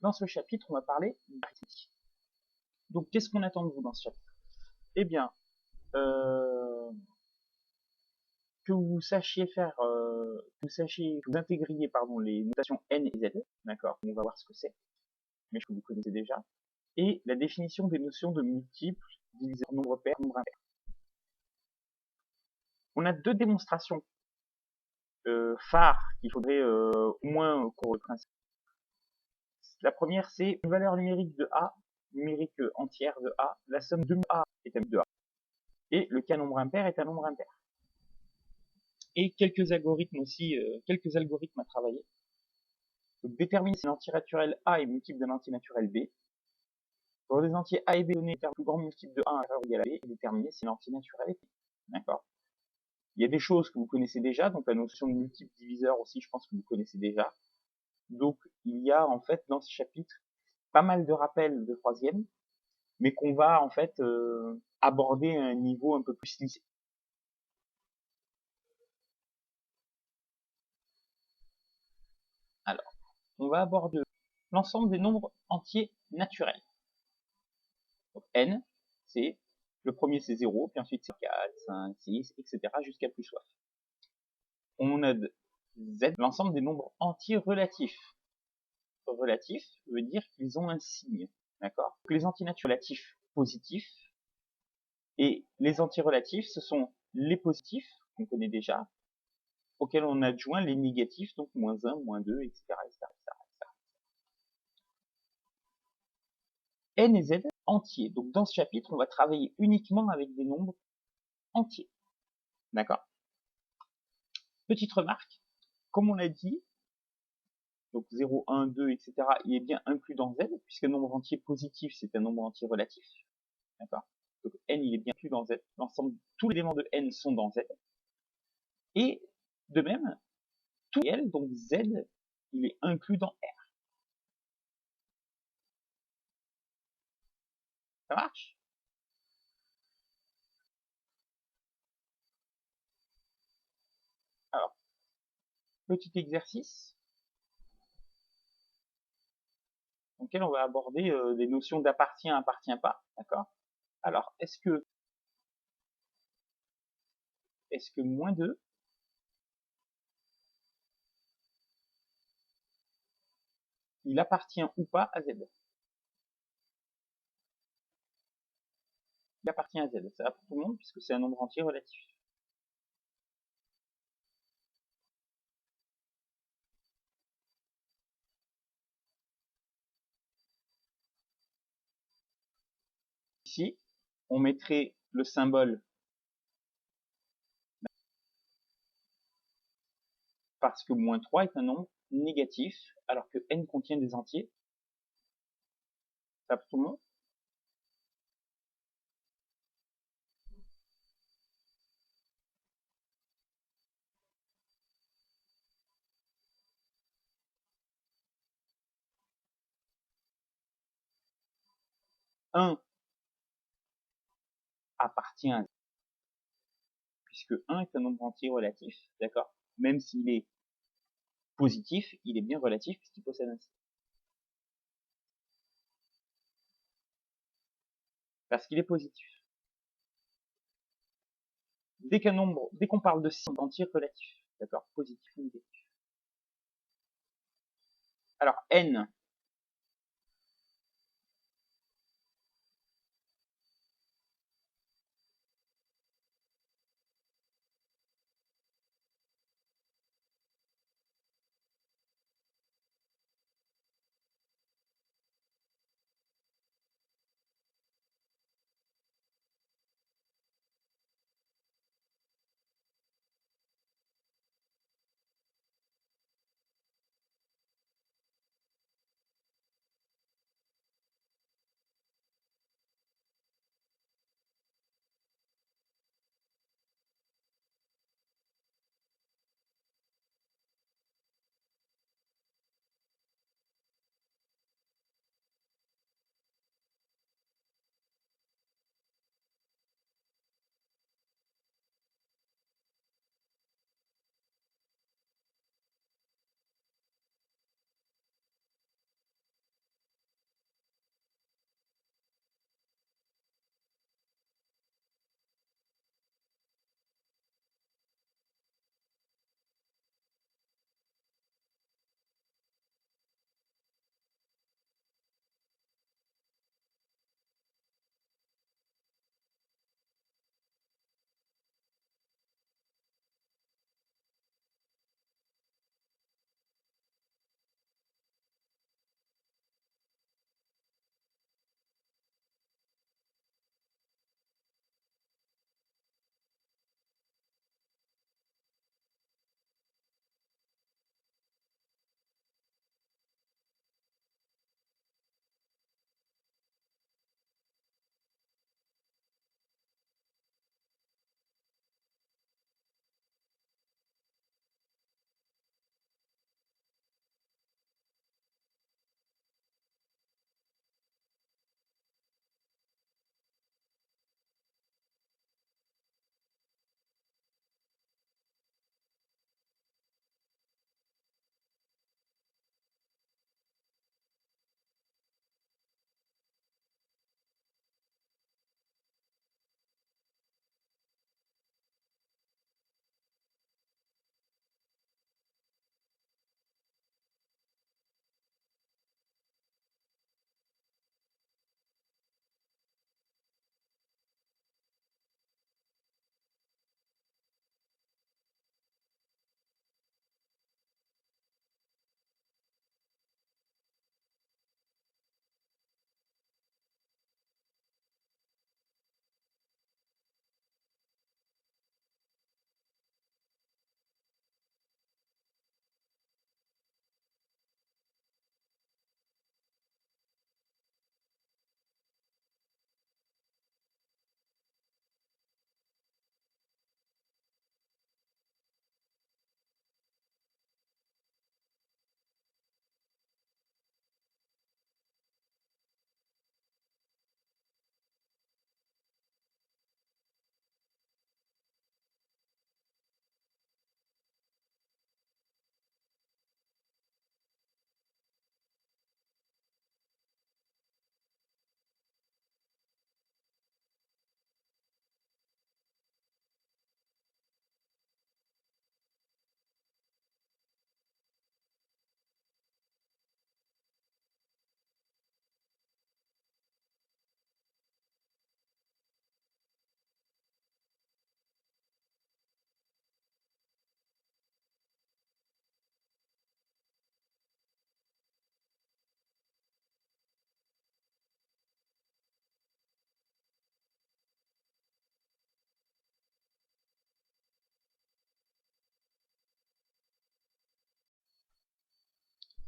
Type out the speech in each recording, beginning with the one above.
Dans ce chapitre, on va parler d'arithmétique. Donc, qu'est-ce qu'on attend de vous dans ce chapitre? Eh bien, que vous sachiez faire, que vous intégriez, les notations n et z, d'accord? On va voir ce que c'est, mais que vous connaissez déjà, et la définition des notions de multiples, divisé par nombre pair, nombre impair. On a deux démonstrations phares qu'il faudrait au moins cours le principe. La première, c'est une valeur numérique de A, numérique entière de A, la somme de A est un de A, et le cas nombre impair est un nombre impair. Et quelques algorithmes aussi, quelques algorithmes à travailler. Donc, déterminer si l'antinaturel A est multiple d'un antinaturel B. Pour des entiers A et B donnés, faire le plus grand multiple de A inférieur ou égal à B, et déterminer si l'antinaturel est B. D'accord? Il y a des choses que vous connaissez déjà, donc la notion de multiple diviseur aussi, je pense que vous connaissez déjà. Donc, il y a en fait dans ce chapitre pas mal de rappels de troisième, mais qu'on va en fait aborder à un niveau un peu plus lissé. Alors, on va aborder l'ensemble des nombres entiers naturels. Donc n, c'est le premier c'est 0, puis ensuite c'est 4, 5, 6, etc. jusqu'à plus soif. On a z, l'ensemble des nombres entiers relatifs. Relatifs veut dire qu'ils ont un signe, d'accord? Les antinaturels relatifs positifs et les antirelatifs, ce sont les positifs qu'on connaît déjà, auxquels on adjoint les négatifs, donc moins 1, moins 2, etc., etc., etc. N et Z entiers. Donc dans ce chapitre, on va travailler uniquement avec des nombres entiers. D'accord? Petite remarque, comme on l'a dit, donc 0, 1, 2, etc., il est bien inclus dans Z, puisqu'un nombre entier positif, c'est un nombre entier relatif. D'accord? Donc N, il est bien inclus dans Z. L'ensemble, tous les éléments de N sont dans Z. Et de même, tout L, donc Z, il est inclus dans R. Ça marche? Alors, petit exercice dans lequel on va aborder des notions d'appartient, appartient pas, d'accord? Alors, est-ce que moins 2, il appartient ou pas à Z? Il appartient à Z, ça va pour tout le monde puisque c'est un nombre entier relatif. Ici, on mettrait le symbole parce que moins 3 est un nombre négatif, alors que n contient des entiers. Ça va pour tout le monde? Un appartient à Z, puisque 1 est un nombre entier relatif, d'accord? Même s'il est positif, il est bien relatif puisqu'il possède un signe. Parce qu'il est positif. Dès qu'on parle de signe entier relatif, d'accord? Positif ou négatif. Alors, n,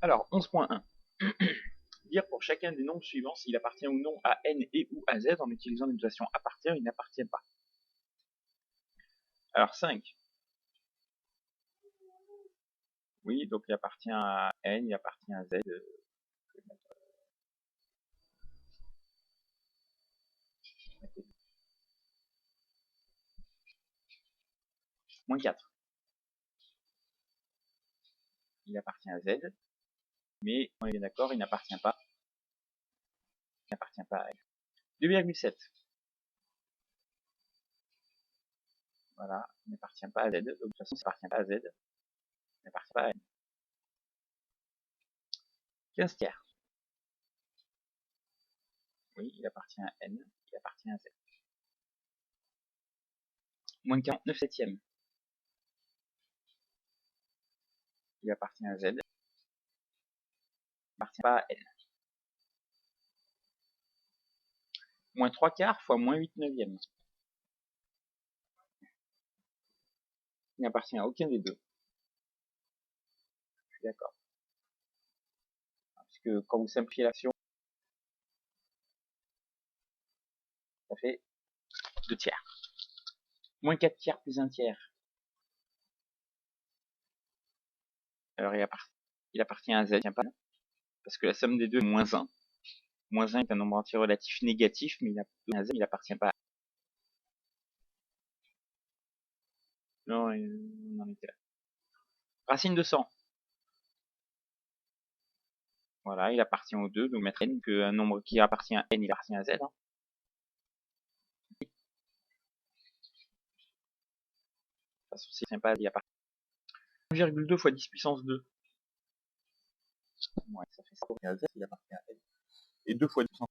Alors, 11.1. Dire pour chacun des nombres suivants s'il appartient ou non à n et ou à z en utilisant les notations appartient ou il n'appartient pas. Alors 5. Oui, donc il appartient à n, il appartient à z. Moins 4. Il appartient à z, mais on est bien d'accord, il n'appartient pas à n. 2,7. Voilà, il n'appartient pas à z, donc de toute façon, ça n'appartient pas à z, il n'appartient pas à n. 15 tiers. Oui, il appartient à n, il appartient à z. Moins 49 septièmes. Il appartient à z, il n'appartient pas à n. Moins 3 quarts fois moins 8 neuvièmes. Il n'appartient à aucun des deux. Je suis d'accord. Parce que quand vous simplifiez l'action, ça fait 2 tiers. Moins 4 tiers plus 1 tiers. Alors il appartient à z, pas, parce que la somme des deux est moins 1. Moins 1 est un nombre entier relatif négatif, mais il appartient pas à... Non, on en était là. Racine de 100. Voilà, il appartient aux deux, donc mettre n, qu'un nombre qui appartient à n, il appartient à z. Hein. De toute façon, c'est sympa, il appartient. 1,2 fois 10 puissance 2. Ouais, ça fait ça. À z, il appartient à n. Et 2 fois 10 puissance.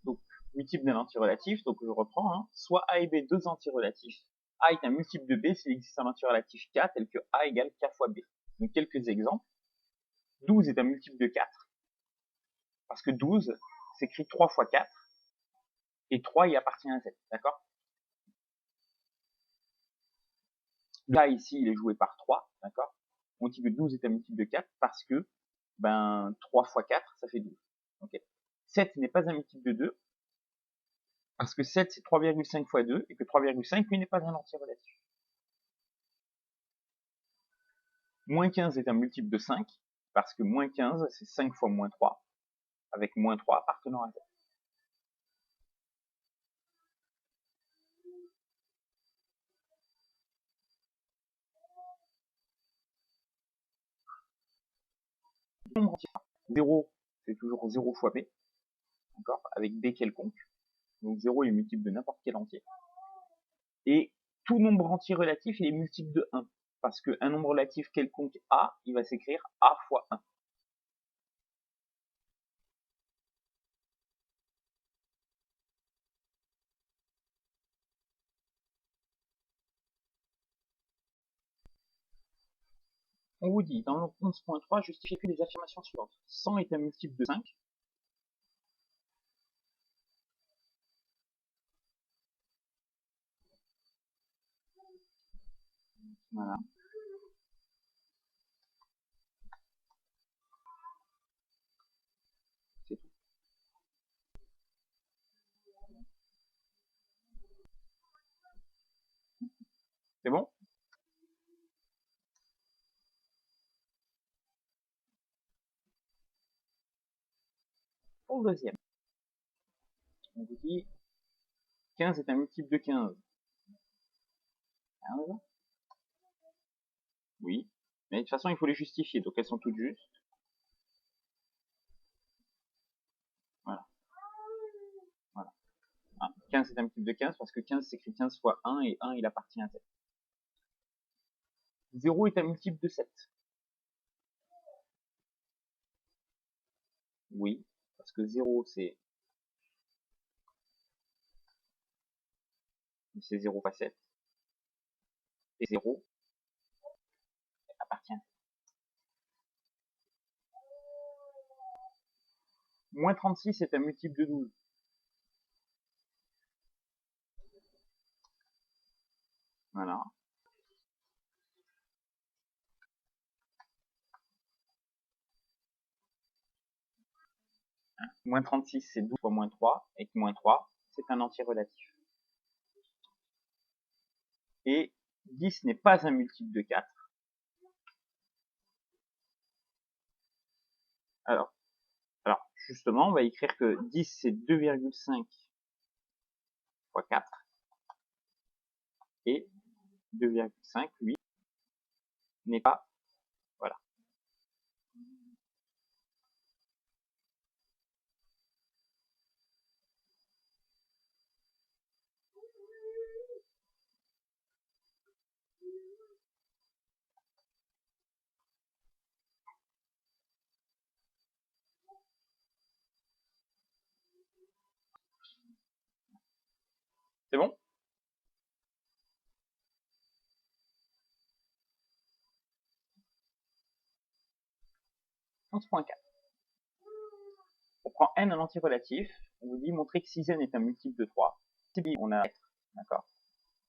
Donc, multiple d'un antirelatif, donc je reprends, hein. Soit A et B, deux antirelatifs. A est un multiple de B s'il existe un antirelatif K tel que A égale K fois B. Donc, quelques exemples. 12 est un multiple de 4. Parce que 12 s'écrit 3 fois 4. Et 3, il appartient à Z. D'accord? Là, ici, il est joué par 3. D'accord? On dit que 12 est un multiple de 4 parce que, 3 fois 4, ça fait 12. Okay. 7 n'est pas un multiple de 2. Parce que 7, c'est 3,5 fois 2. Et que 3,5, lui, n'est pas un antirelatif. Moins 15 est un multiple de 5. Parce que moins 15, c'est 5 fois moins 3. Avec moins 3 appartenant à Z. Nombre entier. 0, c'est toujours 0 fois B. D'accord? Avec B quelconque. Donc 0 est multiple de n'importe quel entier. Et tout nombre entier relatif, il est multiple de 1. Parce qu'un nombre relatif quelconque A, il va s'écrire A fois 1. On vous dit, dans le 11.3, justifiez que les affirmations suivantes. 100 est un multiple de 5. Voilà. C'est tout. C'est bon? Pour le deuxième, on vous dit 15 est un multiple de 15. 15. Oui. Mais de toute façon, il faut les justifier, donc elles sont toutes justes. Voilà. Voilà. 15 est un multiple de 15 parce que 15 s'écrit 15 fois 1 et 1 il appartient à 7. 0 est un multiple de 7. Oui, parce que 0 c'est 0 fois 7. Et 0 appartient à 7. Moins 36 est un multiple de 12. Voilà. Moins 36 c'est 12 fois moins 3, et que moins 3 c'est un entier relatif. Et 10 n'est pas un multiple de 4. Alors justement, on va écrire que 10 c'est 2,5 fois 4. Et 2,5, lui, n'est pas, voilà. C'est bon? 11.4. On prend n un entier relatif, on vous dit montrer que 6n est un multiple de 3. C'est bien, on a être, d'accord?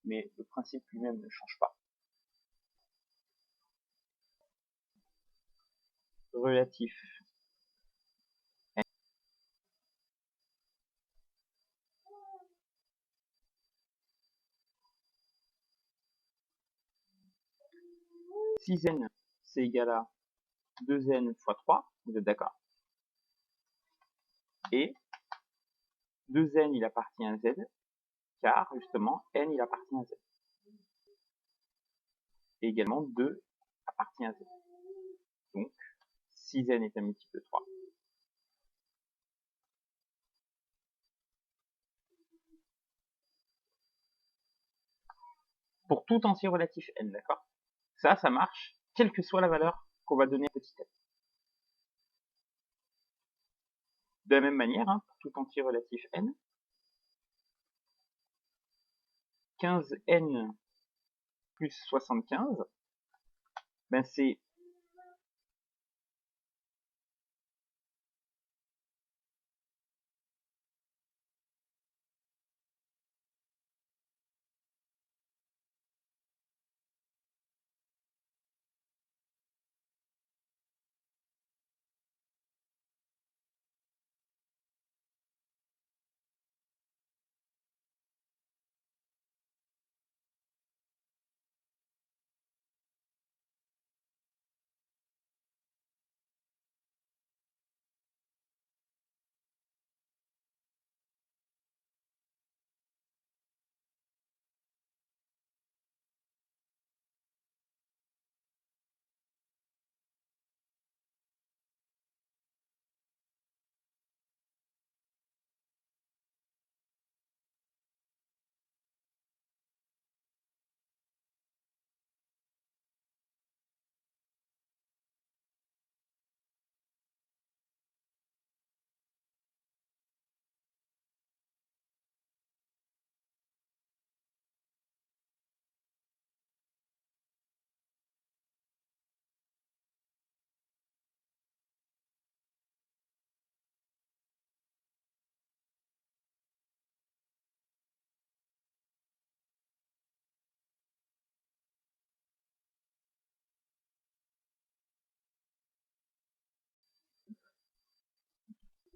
Mais le principe lui-même ne change pas. Relatif. 6n, c'est égal à 2n fois 3, vous êtes d'accord? Et 2n, il appartient à z, car justement, n, il appartient à z. Et également, 2 appartient à z. Donc, 6n est un multiple de 3. Pour tout entier relatif n, d'accord? Ça marche, quelle que soit la valeur qu'on va donner à petit n. De la même manière, hein, pour tout entier relatif n, 15n plus 75, ben c'est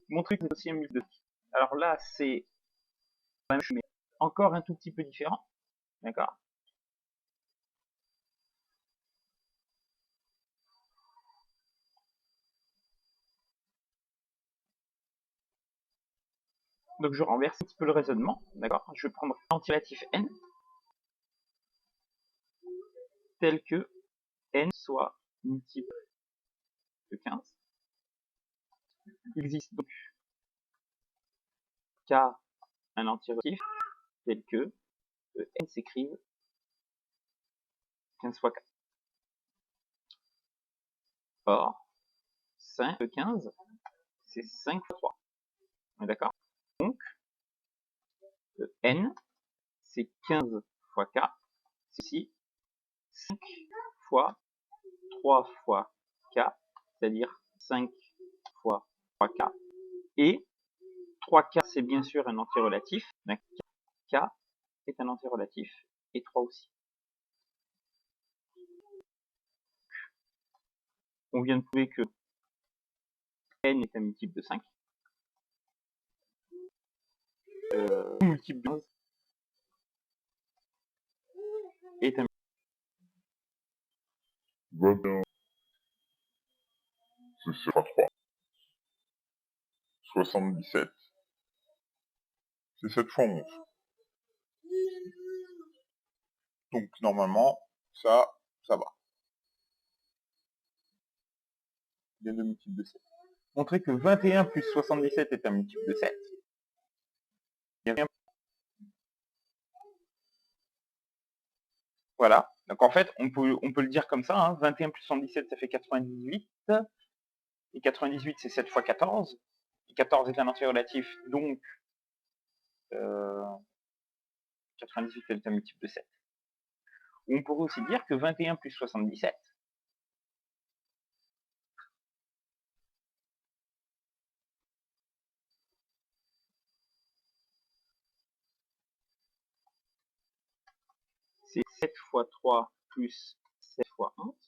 mon truc c'est aussi un multiple de 6. Alors là, c'est la même chose, mais encore un tout petit peu différent. D'accord? Donc je renverse un petit peu le raisonnement. D'accord? Je vais prendre l'antiratif n tel que n soit multiple de 15. Il existe donc k un antiratif tel que n s'écrive 15 fois 4. Or, 5 15, c'est 5 fois 3. On est d'accord? Donc, n, c'est 15 fois k, c'est ici 5 fois 3 fois k, c'est-à-dire 5 fois 3k. Et 3k, c'est bien sûr un antirelatif. K est un antirelatif, et 3 aussi. On vient de prouver que n est un multiple de 5. Multiple de 15 est un 21, c'est 7 fois 3. 77, c'est 7 fois 11. Donc normalement, ça va. Il y a deux multiples de 7. Montrer que 21 plus 77 est un multiple de 7. Il y a rien. Voilà. Donc en fait, on peut le dire comme ça. Hein. 21 plus 77, ça fait 98. Et 98, c'est 7 fois 14. Et 14 est un antirelatif, donc 98 est un multiple de 7. On pourrait aussi dire que 21 plus 77, c'est 7 fois 3 plus 7 fois 11.